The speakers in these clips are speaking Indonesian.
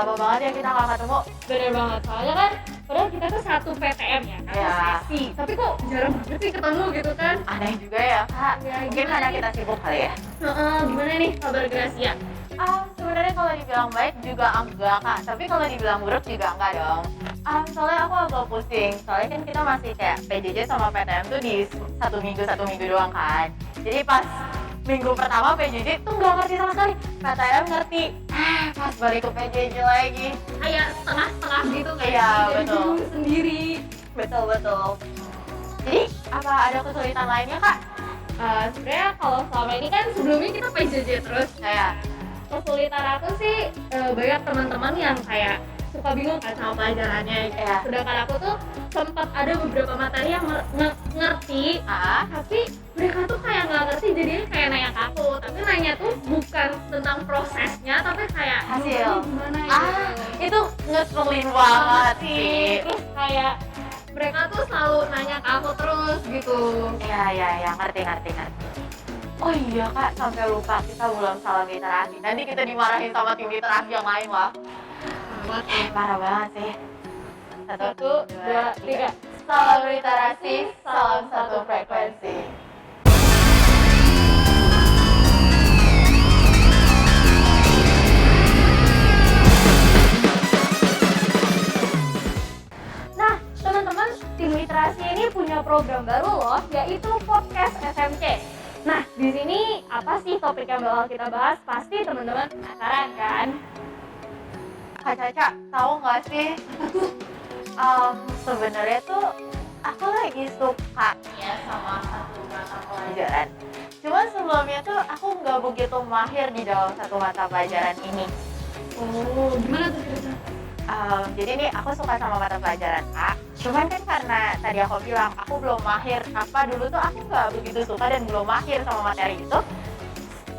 lama banget ya kita nggak ketemu. Bener banget, soalnya kan padahal kita tuh satu PTM ya, satu Iya. sesi. Tapi kok jarang banget sih ketemu gitu kan. Aneh juga ya Kak, Ya, mungkin gimana karena nih? kita sibuk kali ya. Gimana nih kabar Gracia? Sebenarnya kalau dibilang baik juga enggak Kak, tapi kalau dibilang buruk juga enggak dong. Soalnya aku agak pusing, soalnya kan kita masih kayak PJJ sama PTM tuh di satu minggu doang kan. Jadi pas minggu pertama PJJ tuh nggak ngerti sama sekali, PTM ngerti. Pas balik ke PJJ lagi. Kayak setengah-setengah gitu kayak Iya, jadi betul. bingung sendiri. Betul. Jadi apa ada kesulitan lainnya Kak? Sebenarnya kalau selama ini kan sebelumnya kita PJJ terus. Kayak Kesulitan aku sih banyak teman-teman yang kayak suka bingung kan sama pelajarannya. Iya. Sedangkan aku tuh sempat ada beberapa materi yang ngerti, tapi mereka tuh kayak nggak ngerti, jadinya kayak nanya ke aku. Tapi nanya tuh bukan tentang prosesnya, tapi kayak Hasil. jawabannya gimana gitu. Itu ngeselin banget sih. Terus kayak mereka tuh selalu nanya ke aku terus gitu. Iya, ngerti. Oh iya Kak, sampai lupa kita belum salam literasi. Nanti kita dimarahin sama tim literasi yang lain loh. Parah banget sih. Satu, dua, tiga. Salam literasi, salam satu frekuensi. Nah, teman-teman, tim literasi ini punya program baru loh, yaitu podcast SMC. Nah, di sini apa sih topik yang bakal kita bahas? Pasti teman-teman penasaran kan? Kak Caca, tahu nggak sih? Sebenarnya tuh aku lagi suka ya sama satu mata pelajaran. Cuman sebelumnya tuh aku nggak begitu mahir di dalam satu mata pelajaran ini. Oh, gimana tuh ceritanya? Jadi nih aku suka sama mata pelajaran A. Cuman kan karena tadi aku bilang aku belum mahir, dulu tuh aku nggak begitu suka dan belum mahir sama materi itu.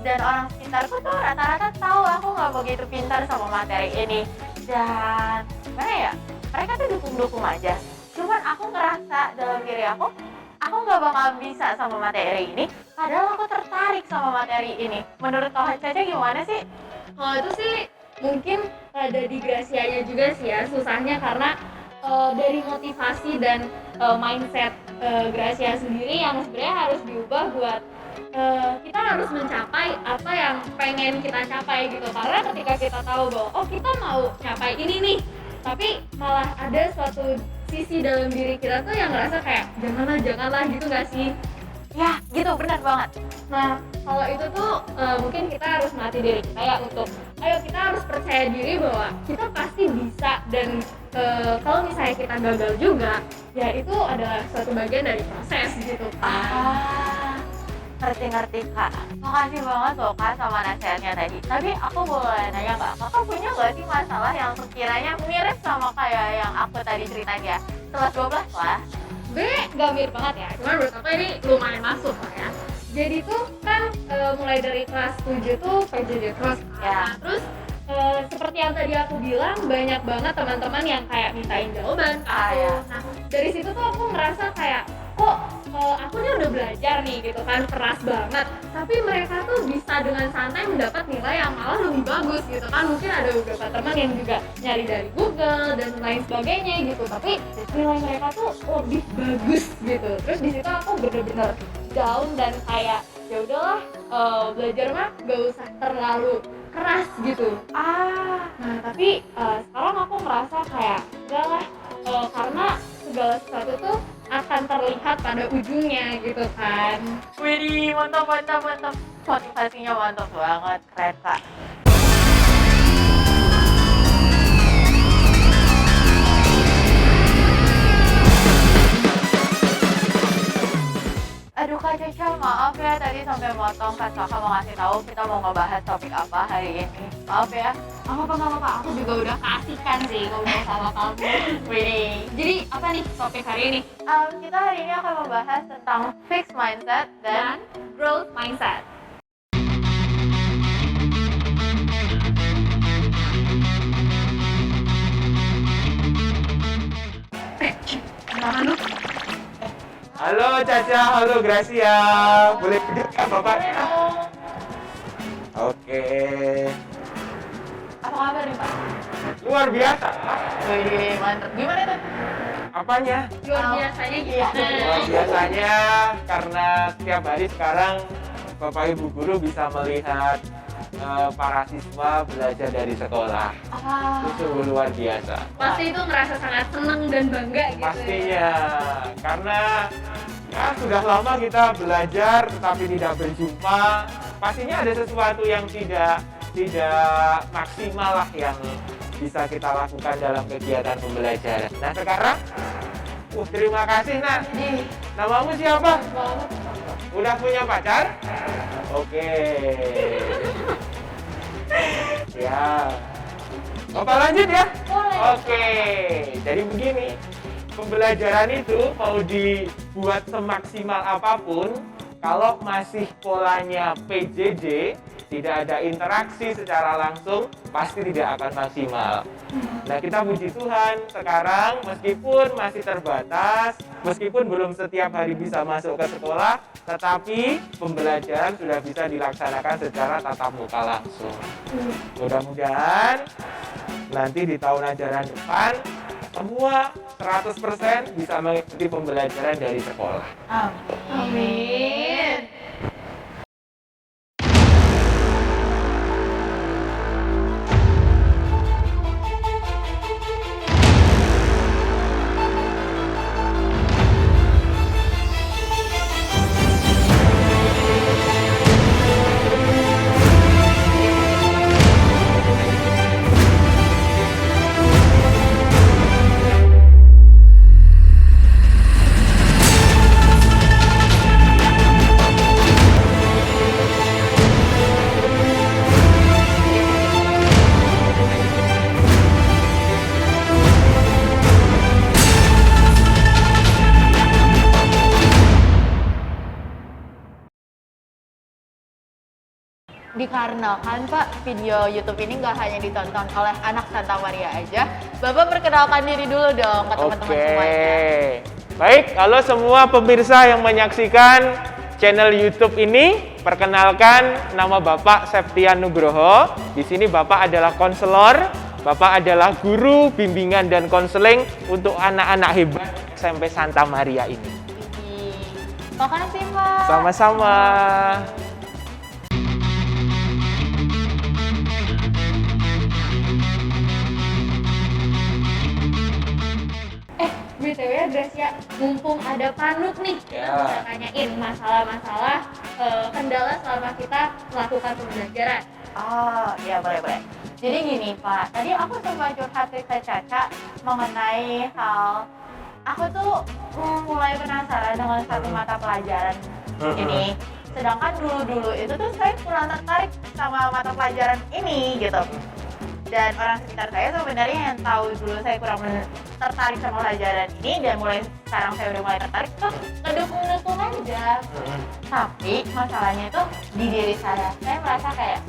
Dan orang sekitarku tuh rata-rata tahu aku nggak begitu pintar sama materi ini. Dan gimana ya? Mereka tuh dukung-dukung aja. Cuman aku ngerasa dalam diri aku nggak bakal bisa sama materi ini. Padahal aku tertarik sama materi ini. Menurut Kak Caca gimana sih? Kalau itu sih mungkin ada di Gracianya juga sih ya, susahnya karena dari motivasi dan mindset Gracia sendiri yang sebenarnya harus diubah buat kita harus mencapai apa yang pengen kita capai gitu. Karena ketika kita tahu bahwa oh kita mau capai ini nih, tapi malah ada suatu sisi dalam diri kita tuh yang ngerasa kayak janganlah gitu nggak sih? Ya, gitu, benar banget. Nah, kalau itu tuh mungkin kita harus melatih diri kita ya untuk ayo kita harus percaya diri bahwa kita pasti bisa, dan kalau misalnya kita gagal juga ya itu adalah suatu bagian dari proses gitu. Ngerti Kak. Makasih banget loh Kak sama nasihatnya tadi. Tapi aku boleh nanya Kak, Kakak punya nggak sih masalah yang sekiranya mirip sama kayak yang aku tadi ceritain ya? Kelas 12 lah. Gak mirip banget ya, cuman menurut aku ini lumayan masuk lah ya. Jadi tuh kan mulai dari kelas 7 tuh PJJ terus Ya. Terus seperti yang tadi aku bilang, banyak banget teman-teman yang kayak mintain jawaban ke aku. Ya. Nah, dari situ tuh aku ngerasa kayak kok aku nih udah belajar nih gitu kan, keras banget, tapi mereka tuh bisa dengan santai mendapat nilai yang malah lebih bagus gitu kan. Mungkin ada beberapa teman yang juga nyari dari Google dan lain sebagainya gitu, tapi nilai mereka tuh lebih bagus gitu. Terus di situ aku bener-bener down dan kayak ya udahlah, belajar mah gak usah terlalu keras gitu. Nah tapi sekarang aku merasa kayak enggak lah, karena segala sesuatu tuh akan terlihat pada ujungnya gitu kan. Widih, mantap. Motivasinya mantap banget, keren Kak. Aduh Kak Caca, maaf ya tadi sampai motong pas Kakak mau ngasih tahu kita mau ngebahas topik apa hari ini. Maaf ya. Gak apa-apa, aku juga udah kasihkan sih ngobrol sama kamu. Widih. Jadi apa nih topik hari ini? Kita hari ini akan membahas tentang fixed mindset dan growth mindset. Halo Caca, halo Gracia. Boleh duduk ya Bapak? Oke. apa kabar nih Pak? Luar biasa. Wih, mantep. Gimana tuh? Apanya? Luar biasanya Iya. gimana? Luar biasanya karena setiap hari sekarang Bapak Ibu guru bisa melihat para siswa belajar dari sekolah. Ah, Itu sungguh luar biasa. Pasti itu ngerasa sangat seneng dan bangga gitu. Pastinya, karena ya sudah lama kita belajar tetapi tidak berjumpa. Pastinya ada sesuatu yang tidak maksimal lah yang bisa kita lakukan dalam kegiatan pembelajaran. Nah sekarang, terima kasih Nak. Ih, Namamu siapa? Banget. Udah punya pacar? Oke. Ya. Bapak lanjut ya? Boleh. Oke. Jadi begini, pembelajaran itu mau dibuat semaksimal apapun, kalau masih polanya PJJ, tidak ada interaksi secara langsung, pasti tidak akan maksimal. Nah, kita puji Tuhan, sekarang meskipun masih terbatas, meskipun belum setiap hari bisa masuk ke sekolah, tetapi pembelajaran sudah bisa dilaksanakan secara tatap muka langsung. Mudah-mudahan nanti di tahun ajaran depan, semua 100% bisa mengikuti pembelajaran dari sekolah. amin. Dikarenakan Pak, video YouTube ini nggak hanya ditonton oleh anak Santa Maria aja. Bapak perkenalkan diri dulu dong ke teman-teman semuanya. Baik, halo semua pemirsa yang menyaksikan channel YouTube ini, perkenalkan nama Bapak Septian Nugroho. Di sini Bapak adalah konselor, Bapak adalah guru bimbingan dan konseling untuk anak-anak hebat SMP Santa Maria ini. Makasih Pak. Sama-sama. BTW Gracia, mumpung ada Panut nih, kita Ya. bisa tanyain masalah-masalah kendala selama kita melakukan pembelajaran. Oh, iya boleh. Jadi gini Pak, tadi aku sempat curhat ke Caca mengenai hal aku tuh mulai penasaran dengan satu mata pelajaran ini. Sedangkan dulu itu tuh saya kurang tertarik sama mata pelajaran ini gitu. Dan orang sekitar saya sebenarnya yang tahu dulu saya kurang tertarik sama pelajaran ini dan mulai sekarang saya udah mulai tertarik tuh ngedukung aja. Tapi masalahnya tuh di diri saya merasa kayak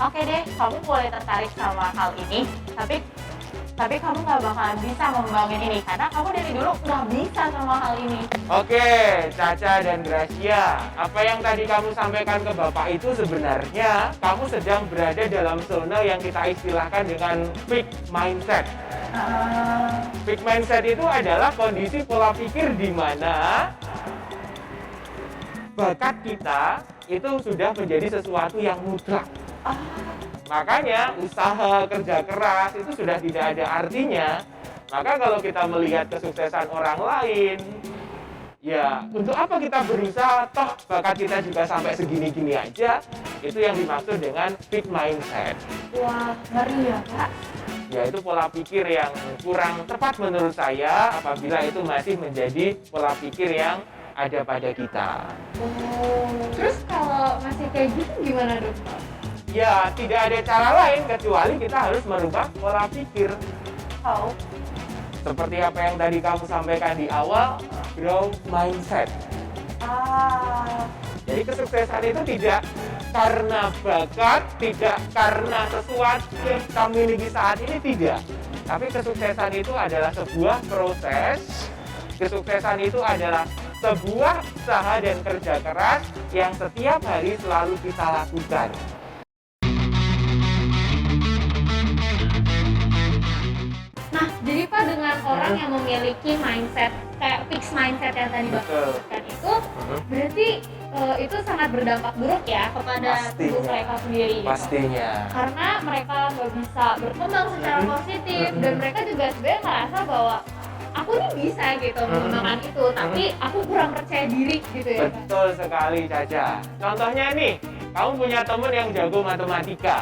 oke deh, kamu boleh tertarik sama hal ini, tapi kamu nggak bakalan bisa membangun ini karena kamu dari dulu nggak bisa sama hal ini. Oke, Caca dan Gracia, apa yang tadi kamu sampaikan ke Bapak itu sebenarnya kamu sedang berada dalam zona yang kita istilahkan dengan fixed mindset. Fixed mindset itu adalah kondisi pola pikir di mana bakat kita itu sudah menjadi sesuatu yang mutlak. Makanya usaha kerja keras itu sudah tidak ada artinya. Maka kalau kita melihat kesuksesan orang lain, ya untuk apa kita berusaha, toh bakat kita juga sampai segini-gini aja. Itu yang dimaksud dengan fixed mindset. Wah, ngeri ya Kak. Ya itu pola pikir yang kurang tepat menurut saya apabila itu masih menjadi pola pikir yang ada pada kita. Terus kalau masih kayak gitu gimana dong? Ya tidak ada cara lain kecuali kita harus merubah pola pikir. Oh, Seperti apa yang tadi kamu sampaikan di awal, growth mindset. Jadi kesuksesan itu tidak karena bakat, tidak karena sesuatu yang kamu miliki saat ini, tidak. Tapi kesuksesan itu adalah sebuah proses. Kesuksesan itu adalah sebuah usaha dan kerja keras yang setiap hari selalu kita lakukan. orang yang memiliki mindset kayak fixed mindset yang tadi Bapak Betul. sebutkan itu, berarti itu sangat berdampak buruk ya kepada tubuh mereka sendiri gitu. Pastinya. Karena mereka nggak bisa berkembang secara positif dan mereka juga sebenarnya ngerasa bahwa aku nih bisa gitu mengembangkan itu, tapi aku kurang percaya diri gitu ya. Betul sekali, Caca. Contohnya nih, kamu punya teman yang jago matematika.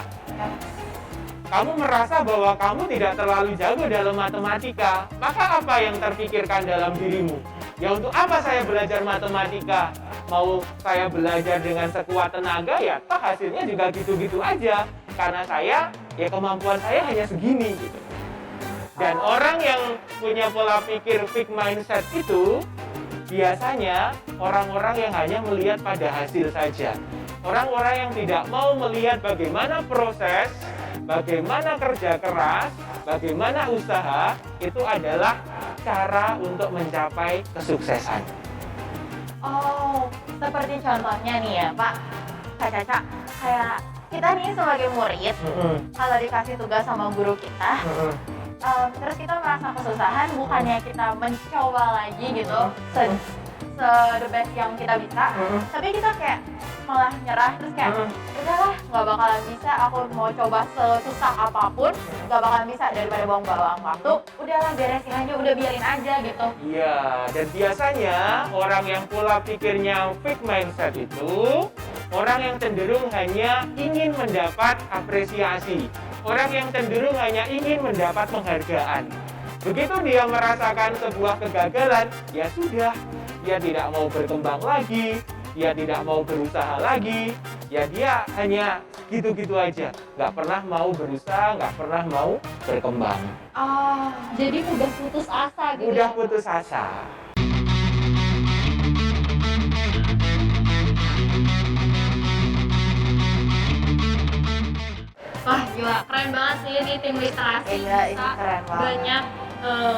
Kamu merasa bahwa kamu tidak terlalu jago dalam matematika, maka apa yang terpikirkan dalam dirimu? Ya untuk apa saya belajar matematika? Mau saya belajar dengan sekuat tenaga ya toh hasilnya juga gitu-gitu aja. Karena ya kemampuan saya hanya segini gitu. Dan orang yang punya pola pikir fixed mindset itu biasanya orang-orang yang hanya melihat pada hasil saja. Orang-orang yang tidak mau melihat bagaimana proses, bagaimana kerja keras, bagaimana usaha, itu adalah cara untuk mencapai kesuksesan. Oh, seperti contohnya nih ya Pak, Kak Caca, kayak kita nih sebagai murid, kalau dikasih tugas sama guru kita, terus kita merasa kesusahan, bukannya kita mencoba lagi gitu, the best yang kita bisa, tapi kita kayak malah nyerah, terus kayak udahlah nggak bakalan bisa, aku mau coba sesusah apapun nggak bakalan bisa, daripada buang-buang waktu, udahlah beresin aja, udah biarin aja gitu. Iya, dan biasanya orang yang pola pikirnya fixed mindset itu orang yang cenderung hanya ingin mendapat apresiasi, orang yang cenderung hanya ingin mendapat penghargaan. Begitu dia merasakan sebuah kegagalan, ya sudah, dia tidak mau berkembang lagi, dia tidak mau berusaha lagi, ya dia hanya gitu-gitu aja, nggak pernah mau berusaha, nggak pernah mau berkembang. Oh, jadi mudah putus asa gitu. Mudah ya, Pak? putus asa. Wah gila, keren banget sih ini tim literasi. Iya, ini Bisa keren banget. banyak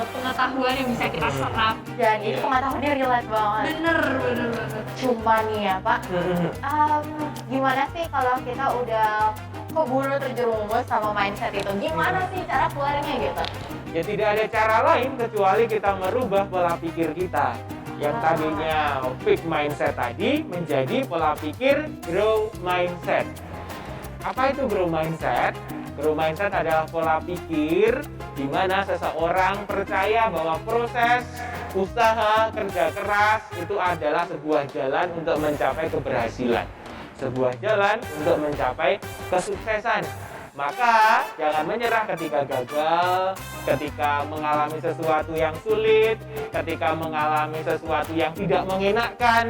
pengetahuan yang bisa kita serap. Dan ini pengetahuannya relate banget. Bener banget. Cuma nih ya Pak, gimana sih kalau kita udah keburu terjerumus sama mindset itu? Gimana sih cara keluarnya gitu? Ya tidak ada cara lain kecuali kita merubah pola pikir kita. Yang tadinya fixed mindset tadi menjadi pola pikir growth mindset. Apa itu growth mindset? Growth mindset adalah pola pikir di mana seseorang percaya bahwa proses usaha, kerja keras itu adalah sebuah jalan untuk mencapai keberhasilan. Sebuah jalan untuk mencapai kesuksesan. Maka jangan menyerah ketika gagal, ketika mengalami sesuatu yang sulit, ketika mengalami sesuatu yang tidak mengenakan.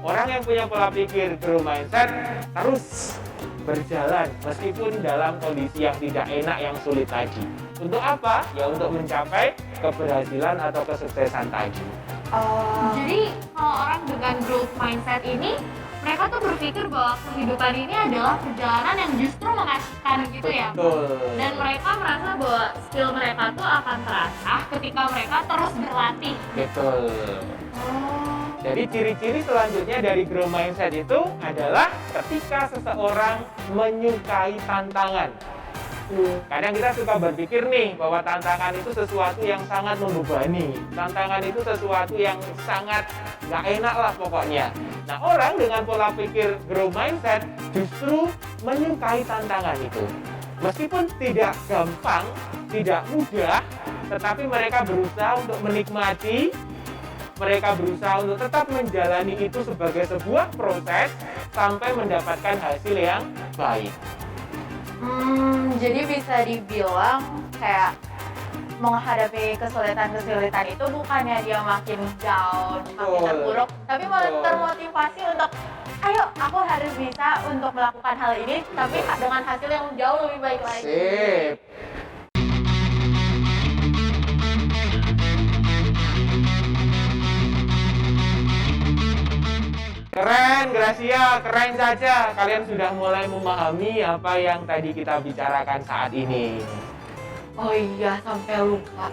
Orang yang punya pola pikir growth mindset terus berjalan meskipun dalam kondisi yang tidak enak, yang sulit tadi. Untuk apa? Ya untuk mencapai keberhasilan atau kesuksesan tadi. Jadi kalau orang dengan growth mindset ini, mereka tuh berpikir bahwa kehidupan ini adalah perjalanan yang justru mengasihkan gitu ya. Betul. Dan mereka merasa bahwa skill mereka tuh akan terasah ketika mereka terus berlatih. Betul. Jadi ciri-ciri selanjutnya dari growth mindset itu adalah ketika seseorang menyukai tantangan. Kadang kita suka berpikir nih bahwa tantangan itu sesuatu yang sangat membebani. Tantangan itu sesuatu yang sangat nggak enak lah pokoknya. Nah, orang dengan pola pikir growth mindset justru menyukai tantangan itu. Meskipun tidak gampang, tidak mudah, tetapi mereka berusaha untuk menikmati, mereka berusaha untuk tetap menjalani itu sebagai sebuah proses sampai mendapatkan hasil yang baik. Jadi bisa dibilang kayak menghadapi kesulitan-kesulitan itu bukannya dia makin down, makin terpuruk, tapi malah termotivasi untuk ayo aku harus bisa untuk melakukan hal ini tapi dengan hasil yang jauh lebih baik lagi. Sip. Keren, Gracia, keren saja. Kalian sudah mulai memahami apa yang tadi kita bicarakan saat ini. Oh iya, sampai lupa.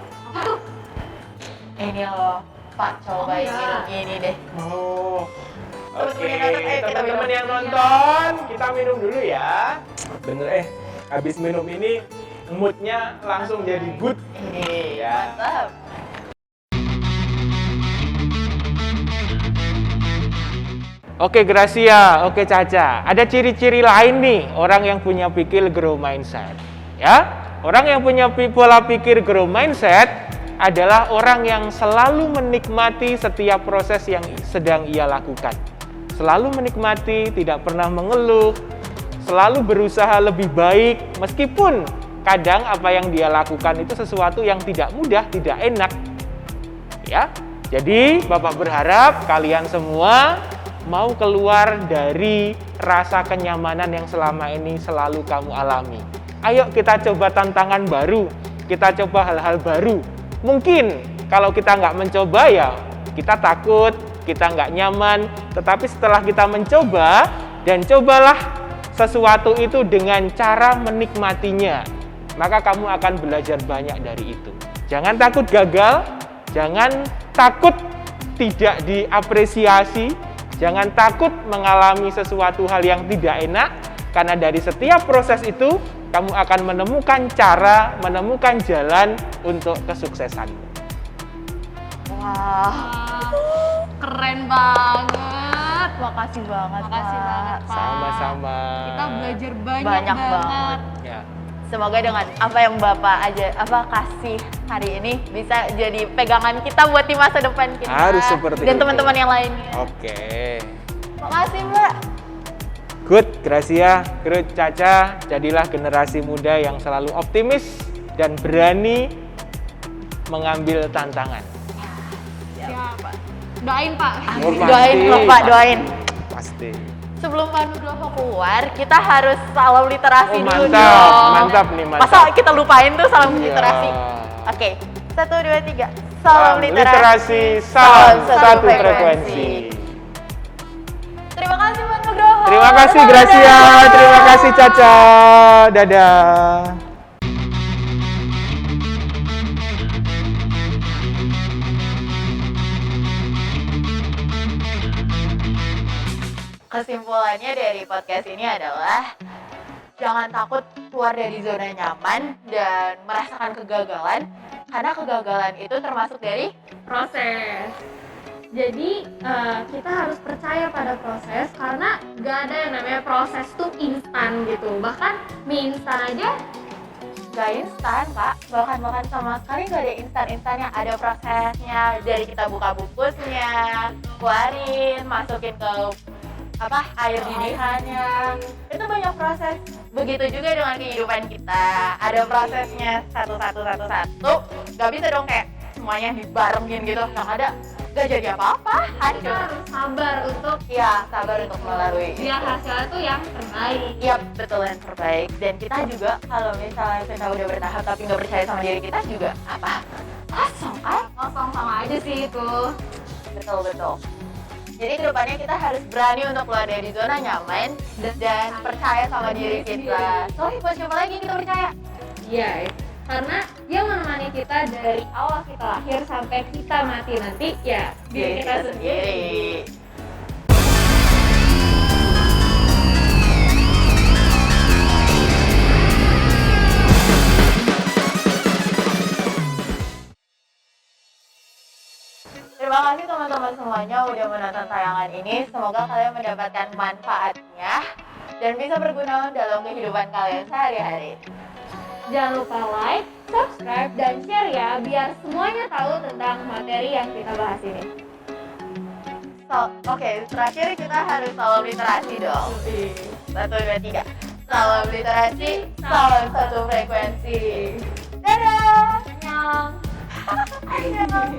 Ini loh, Pak, cobain minum ini deh. Oh, oke. Teman-teman yang nonton, ayo kita Teman-teman minum. yang nonton, kita minum dulu ya. Bener habis minum ini moodnya langsung jadi good. Ya. Mantap. Oke Gracia, oke Caca. Ada ciri-ciri lain nih orang yang punya pikir growth mindset. Ya, orang yang punya pola pikir growth mindset adalah orang yang selalu menikmati setiap proses yang sedang ia lakukan. Selalu menikmati, tidak pernah mengeluh, selalu berusaha lebih baik meskipun kadang apa yang dia lakukan itu sesuatu yang tidak mudah, tidak enak. Ya. Jadi, Bapak berharap kalian semua mau keluar dari rasa kenyamanan yang selama ini selalu kamu alami. Ayo kita coba tantangan baru, kita coba hal-hal baru. Mungkin kalau kita nggak mencoba ya kita takut, kita nggak nyaman. Tetapi setelah kita mencoba dan cobalah sesuatu itu dengan cara menikmatinya, maka kamu akan belajar banyak dari itu. Jangan takut gagal, jangan takut tidak diapresiasi, jangan takut mengalami sesuatu hal yang tidak enak, karena dari setiap proses itu, kamu akan menemukan cara, menemukan jalan untuk kesuksesan. Wah, Wah, keren banget. makasih banget. Makasih Pak. banget, Pak. Sama-sama. Kita belajar banyak, Banyak banget. banget. Ya. Semoga dengan apa yang Bapak kasih hari ini bisa jadi pegangan kita buat di masa depan kita. Harus seperti dan itu. teman-teman yang lainnya. Oke. Makasih Mbak. Good, Gracia, good, Caca. Jadilah generasi muda yang selalu optimis dan berani mengambil tantangan. Siap, Pak. Doain, Pak. Oh, Doain pasti, loh Pak, pasti. doain. Pasti. Sebelum Pak Nugroho keluar, kita harus salam literasi Oh, dulu mantap, dong. mantap nih, mantap. Masa kita lupain tuh salam Iya. literasi? Oke, 1, 2, 3. Salam literasi, salam satu frekuensi. Terima kasih Pak Nugroho. Terima kasih Gracia, terima kasih Caca. Dadah. Kesimpulannya dari podcast ini adalah jangan takut keluar dari zona nyaman dan merasakan kegagalan, karena kegagalan itu termasuk dari Proses. Jadi kita harus percaya pada proses karena gak ada yang namanya proses tuh instan gitu. Bahkan mie instan aja gak instan Pak, bahkan sama sekali gak ada instan-instannya. Ada prosesnya, dari kita buka bungkusnya, keluarin, masukin ke air didihannya, itu banyak proses. Begitu juga dengan kehidupan kita, ada prosesnya satu, gak bisa dong kayak semuanya dibarengin gitu, yang ada gak jadi apa-apa, kita hancur. harus sabar untuk Ya, sabar untuk melalui itu. biar hasilnya tuh yang terbaik. Iya, betul, yang terbaik. Dan kita juga kalau misalnya kita udah bertahap tapi nggak percaya sama diri kita juga apa? Kosong kan? Kosong sama aja sih itu. Betul. Jadi kedepannya kita harus berani untuk keluar dari zona nyaman dan percaya sama diri kita. Soalnya buat siapa lagi kita percaya? Iya, karena yang menemani kita dari awal kita lahir sampai kita mati nanti ya diri kita sendiri. Terima kasih teman-teman semuanya udah menonton tayangan ini. Semoga kalian mendapatkan manfaatnya dan bisa berguna dalam kehidupan kalian sehari-hari. Jangan lupa like, subscribe, dan share ya biar semuanya tahu tentang materi yang kita bahas ini. Oke, terakhir kita harus salam literasi dong. 1, 2, 3. Salam literasi, salam satu frekuensi. Dadah. Annyeong. Annyeong.